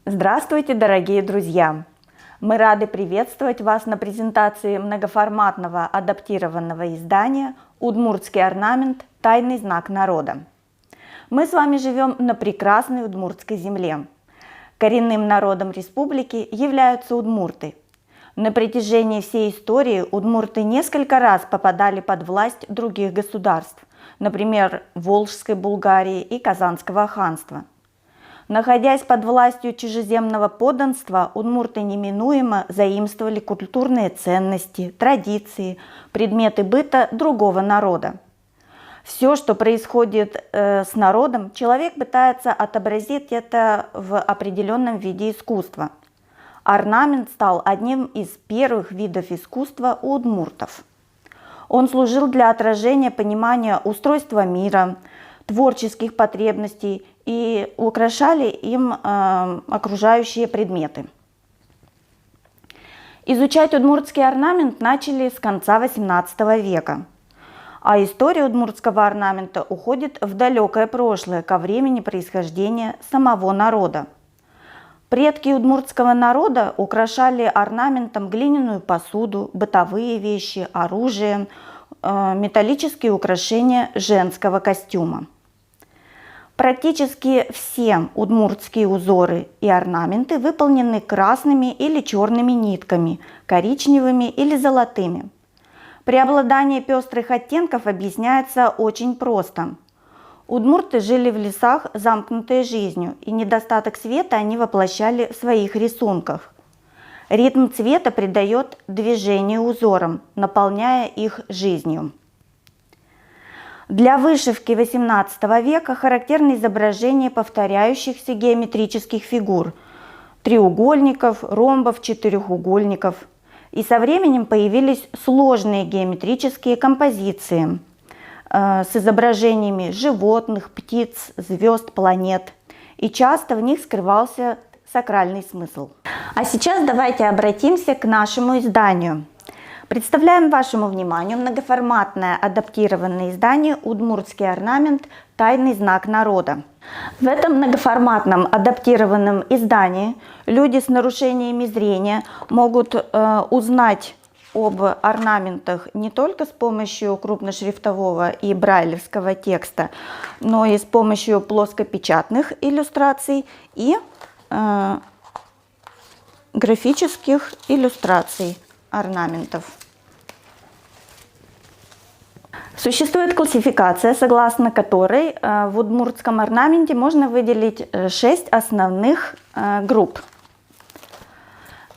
Здравствуйте, дорогие друзья! Мы рады приветствовать вас на презентации многоформатного адаптированного издания «Удмуртский орнамент. Тайный знак народа». Мы с вами живем на прекрасной удмуртской земле. Коренным народом республики являются удмурты. На протяжении всей истории удмурты несколько раз попадали под власть других государств, например, Волжской Булгарии и Казанского ханства. Находясь под властью чужеземного подданства, удмурты неминуемо заимствовали культурные ценности, традиции, предметы быта другого народа. Все, что происходит с народом, человек пытается отобразить это в определенном виде искусства. Орнамент стал одним из первых видов искусства у удмуртов. Он служил для отражения понимания устройства мира, творческих потребностей и украшали им окружающие предметы. Изучать удмуртский орнамент начали с конца XVIII века, а история удмуртского орнамента уходит в далекое прошлое, ко времени происхождения самого народа. Предки удмуртского народа украшали орнаментом глиняную посуду, бытовые вещи, оружие, металлические украшения женского костюма. Практически все удмуртские узоры и орнаменты выполнены красными или черными нитками, коричневыми или золотыми. Преобладание пестрых оттенков объясняется очень просто. Удмурты жили в лесах, замкнутой жизнью, и недостаток света они воплощали в своих рисунках. Ритм цвета придает движение узорам, наполняя их жизнью. Для вышивки XVIII века характерны изображения повторяющихся геометрических фигур – треугольников, ромбов, четырехугольников. И со временем появились сложные геометрические композиции с изображениями животных, птиц, звезд, планет. И часто в них скрывался сакральный смысл. А сейчас давайте обратимся к нашему изданию. Представляем вашему вниманию многоформатное адаптированное издание «Удмуртский орнамент. Тайный знак народа». В этом многоформатном адаптированном издании люди с нарушениями зрения могут узнать об орнаментах не только с помощью крупношрифтового и брайлевского текста, но и с помощью плоскопечатных иллюстраций и графических иллюстраций орнаментов. Существует классификация, согласно которой в удмуртском орнаменте можно выделить 6 основных групп.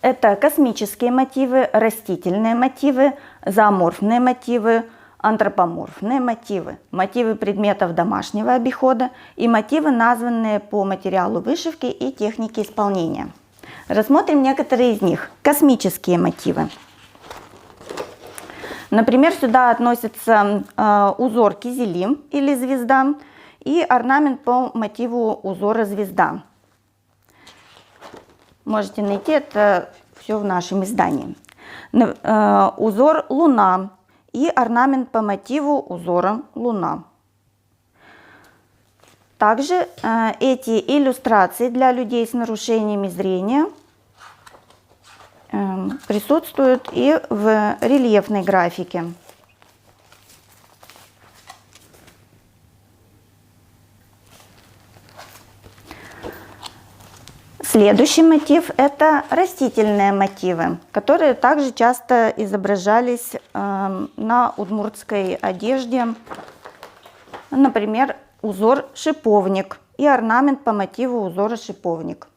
Это космические мотивы, растительные мотивы, зооморфные мотивы, антропоморфные мотивы, мотивы предметов домашнего обихода и мотивы, названные по материалу вышивки и технике исполнения. Рассмотрим некоторые из них. Космические мотивы. Например, сюда относятся узор кизили или звезда и орнамент по мотиву узора звезда. Можете найти это все в нашем издании. Узор луна и орнамент по мотиву узора луна. Также эти иллюстрации для людей с нарушениями зрения присутствуют и в рельефной графике. Следующий мотив – это растительные мотивы, которые также часто изображались на удмуртской одежде. Например, узор шиповник и орнамент по мотиву узора шиповник.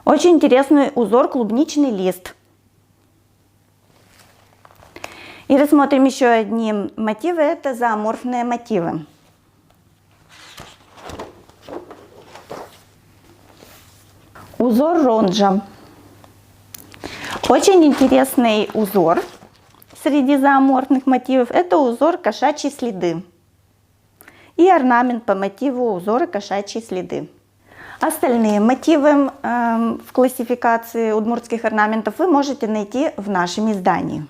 Очень интересный узор клубничный лист. И рассмотрим еще одни мотивы, это зооморфные мотивы. Узор ронжа. Очень интересный узор среди зооморфных мотивов – это узор кошачьи следы и орнамент по мотиву узора кошачьи следы. Остальные мотивы в классификации удмуртских орнаментов вы можете найти в нашем издании.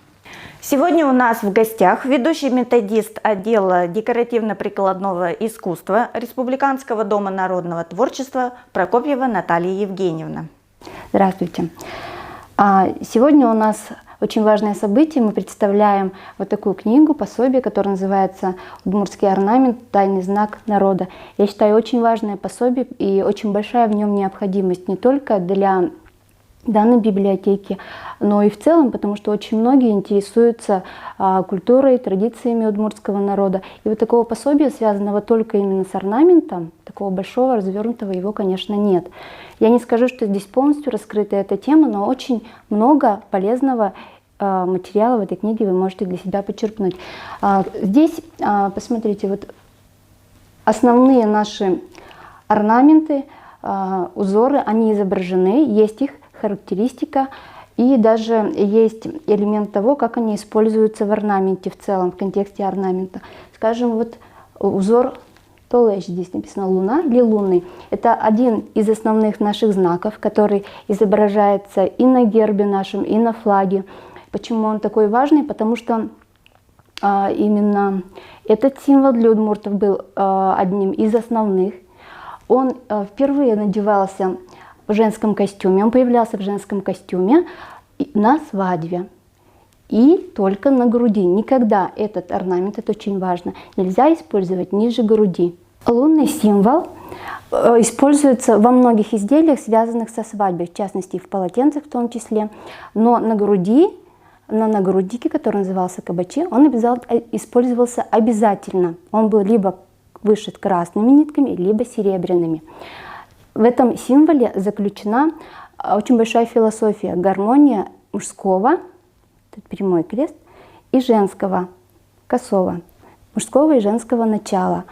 Сегодня у нас в гостях ведущий методист отдела декоративно-прикладного искусства Республиканского дома народного творчества Прокопьева Наталья Евгеньевна. Здравствуйте. Сегодня у нас очень важное событие. Мы представляем вот такую книгу, пособие, которое называется «Удмуртский орнамент. Тайный знак народа». Я считаю, очень важное пособие и очень большая в нем необходимость не только для данной библиотеки, но и в целом, потому что очень многие интересуются культурой, традициями удмуртского народа. И вот такого пособия, связанного только именно с орнаментом, такого большого, развернутого, его, конечно, нет. Я не скажу, что здесь полностью раскрыта эта тема, но очень много полезного материала в этой книге вы можете для себя почерпнуть. Здесь, посмотрите, вот основные наши орнаменты, узоры, они изображены, есть их характеристика, и даже есть элемент того, как они используются в орнаменте в целом, в контексте орнамента. Скажем, вот узор Толэш, здесь написано луна или лунный. Это один из основных наших знаков, который изображается и на гербе нашем, и на флаге. Почему он такой важный? Потому что именно этот символ для удмуртов был одним из основных. Он впервые надевался в женском костюме, он появлялся в женском костюме на свадьбе и только на груди. Никогда этот орнамент, это очень важно, нельзя использовать ниже груди. Лунный символ используется во многих изделиях, связанных со свадьбой, в частности в полотенцах в том числе, но на груди, на нагруднике, который назывался кабачи, он использовался обязательно. Он был либо вышит красными нитками, либо серебряными. В этом символе заключена очень большая философия, гармония мужского, прямой крест, и женского, косого, мужского и женского начала.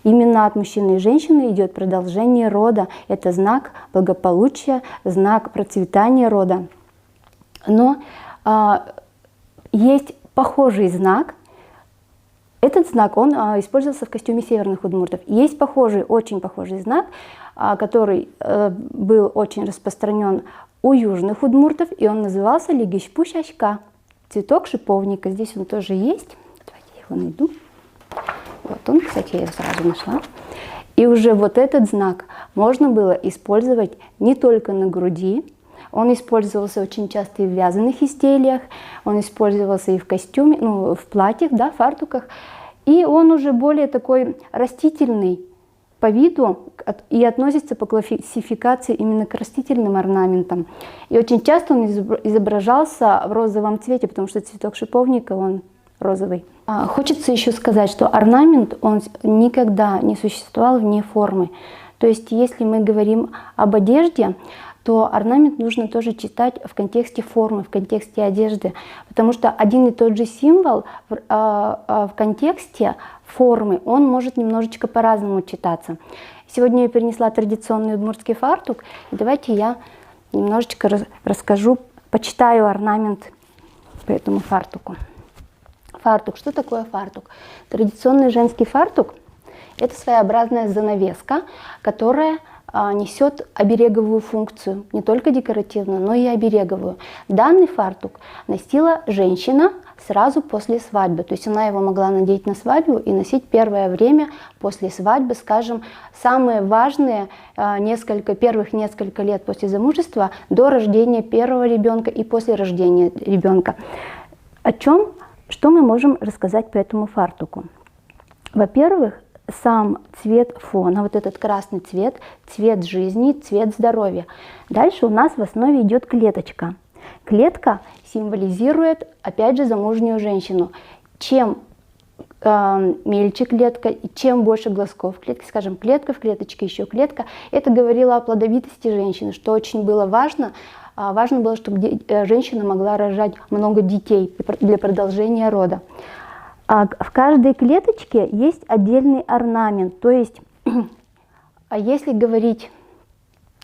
Именно от мужчины и женщины идет продолжение рода. Это знак благополучия, знак процветания рода. Но есть похожий знак. Этот знак, он использовался в костюме северных удмуртов. Есть похожий, очень похожий знак, который был очень распространен у южных удмуртов, и он назывался лигишпу-щачка, цветок шиповника. Здесь он тоже есть. Давайте я его найду. Вот он, кстати, я его сразу нашла. И уже вот этот знак можно было использовать не только на груди, он использовался очень часто и в вязаных изделиях, он использовался и в костюме, ну, в платьях, да, фартуках. И он уже более такой растительный по виду и относится по классификации именно к растительным орнаментам. И очень часто он изображался в розовом цвете, потому что цветок шиповника, он розовый. Хочется еще сказать, что орнамент, он никогда не существовал вне формы. То есть, если мы говорим об одежде, то орнамент нужно тоже читать в контексте формы, в контексте одежды. Потому что один и тот же символ в контексте формы, он может немножечко по-разному читаться. Сегодня я принесла традиционный удмуртский фартук. И давайте я немножечко расскажу, почитаю орнамент по этому фартуку. Фартук. Что такое фартук? Традиционный женский фартук – это своеобразная занавеска, которая несет обереговую функцию, не только декоративную, но и обереговую. Данный фартук носила женщина сразу после свадьбы, то есть она его могла надеть на свадьбу и носить первое время после свадьбы, скажем, самые важные первых несколько лет после замужества, до рождения первого ребенка и после рождения ребенка. Что мы можем рассказать по этому фартуку? Во-первых, сам цвет фона, вот этот красный цвет, цвет жизни, цвет здоровья. Дальше у нас в основе идет клеточка. Клетка символизирует, опять же, замужнюю женщину. Чем мельче клетка, и чем больше глазков в клетке, скажем, клетка в клеточке, еще клетка, это говорило о плодовитости женщины, что очень было важно. Важно было, чтобы женщина могла рожать много детей для продолжения рода. В каждой клеточке есть отдельный орнамент, то есть, если говорить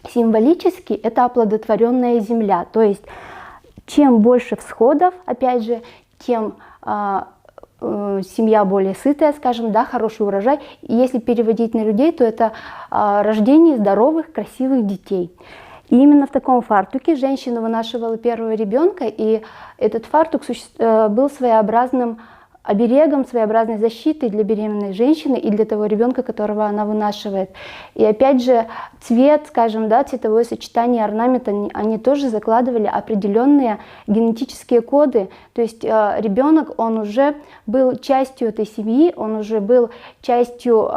символически, это оплодотворенная земля, то есть, чем больше всходов, опять же, тем семья более сытая, скажем, да, хороший урожай. И если переводить на людей, то это рождение здоровых, красивых детей. И именно в таком фартуке женщина вынашивала первого ребенка, и этот фартук был своеобразным оберегом, своеобразной защитой для беременной женщины и для того ребенка, которого она вынашивает. И опять же, цвет, скажем, да, цветовое сочетание, орнамент, они тоже закладывали определенные генетические коды. То есть ребенок, он уже был частью этой семьи, он уже был частью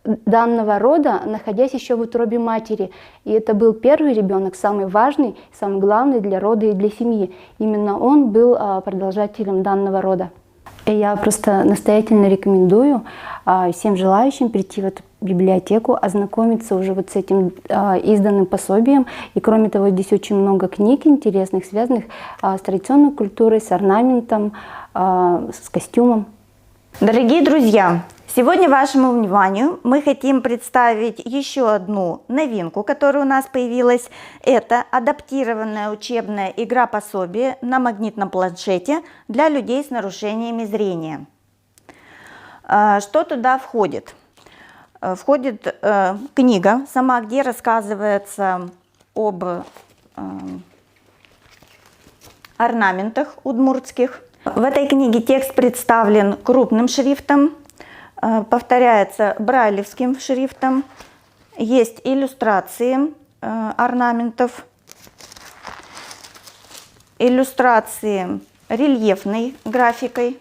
данного рода, находясь еще в утробе матери. И это был первый ребенок, самый важный, самый главный для рода и для семьи. Именно он был продолжателем данного рода. И я просто настоятельно рекомендую всем желающим прийти в эту библиотеку, ознакомиться уже вот с этим изданным пособием. И кроме того, здесь очень много книг интересных, связанных с традиционной культурой, с орнаментом, с костюмом. Дорогие друзья, сегодня вашему вниманию мы хотим представить еще одну новинку, которая у нас появилась. Это адаптированная учебная игра-пособие на магнитном планшете для людей с нарушениями зрения. Что туда входит? Входит книга сама, где рассказывается об орнаментах удмуртских. В этой книге текст представлен крупным шрифтом, повторяется брайлевским шрифтом, есть иллюстрации орнаментов, иллюстрации рельефной графикой.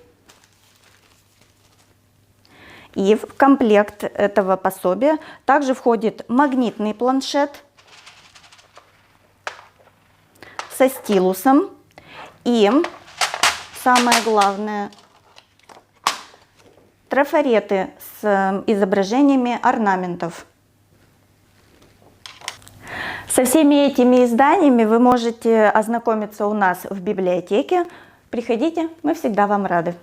И в комплект этого пособия также входит магнитный планшет со стилусом и, самое главное, трафареты с изображениями орнаментов. Со всеми этими изданиями вы можете ознакомиться у нас в библиотеке. Приходите, мы всегда вам рады.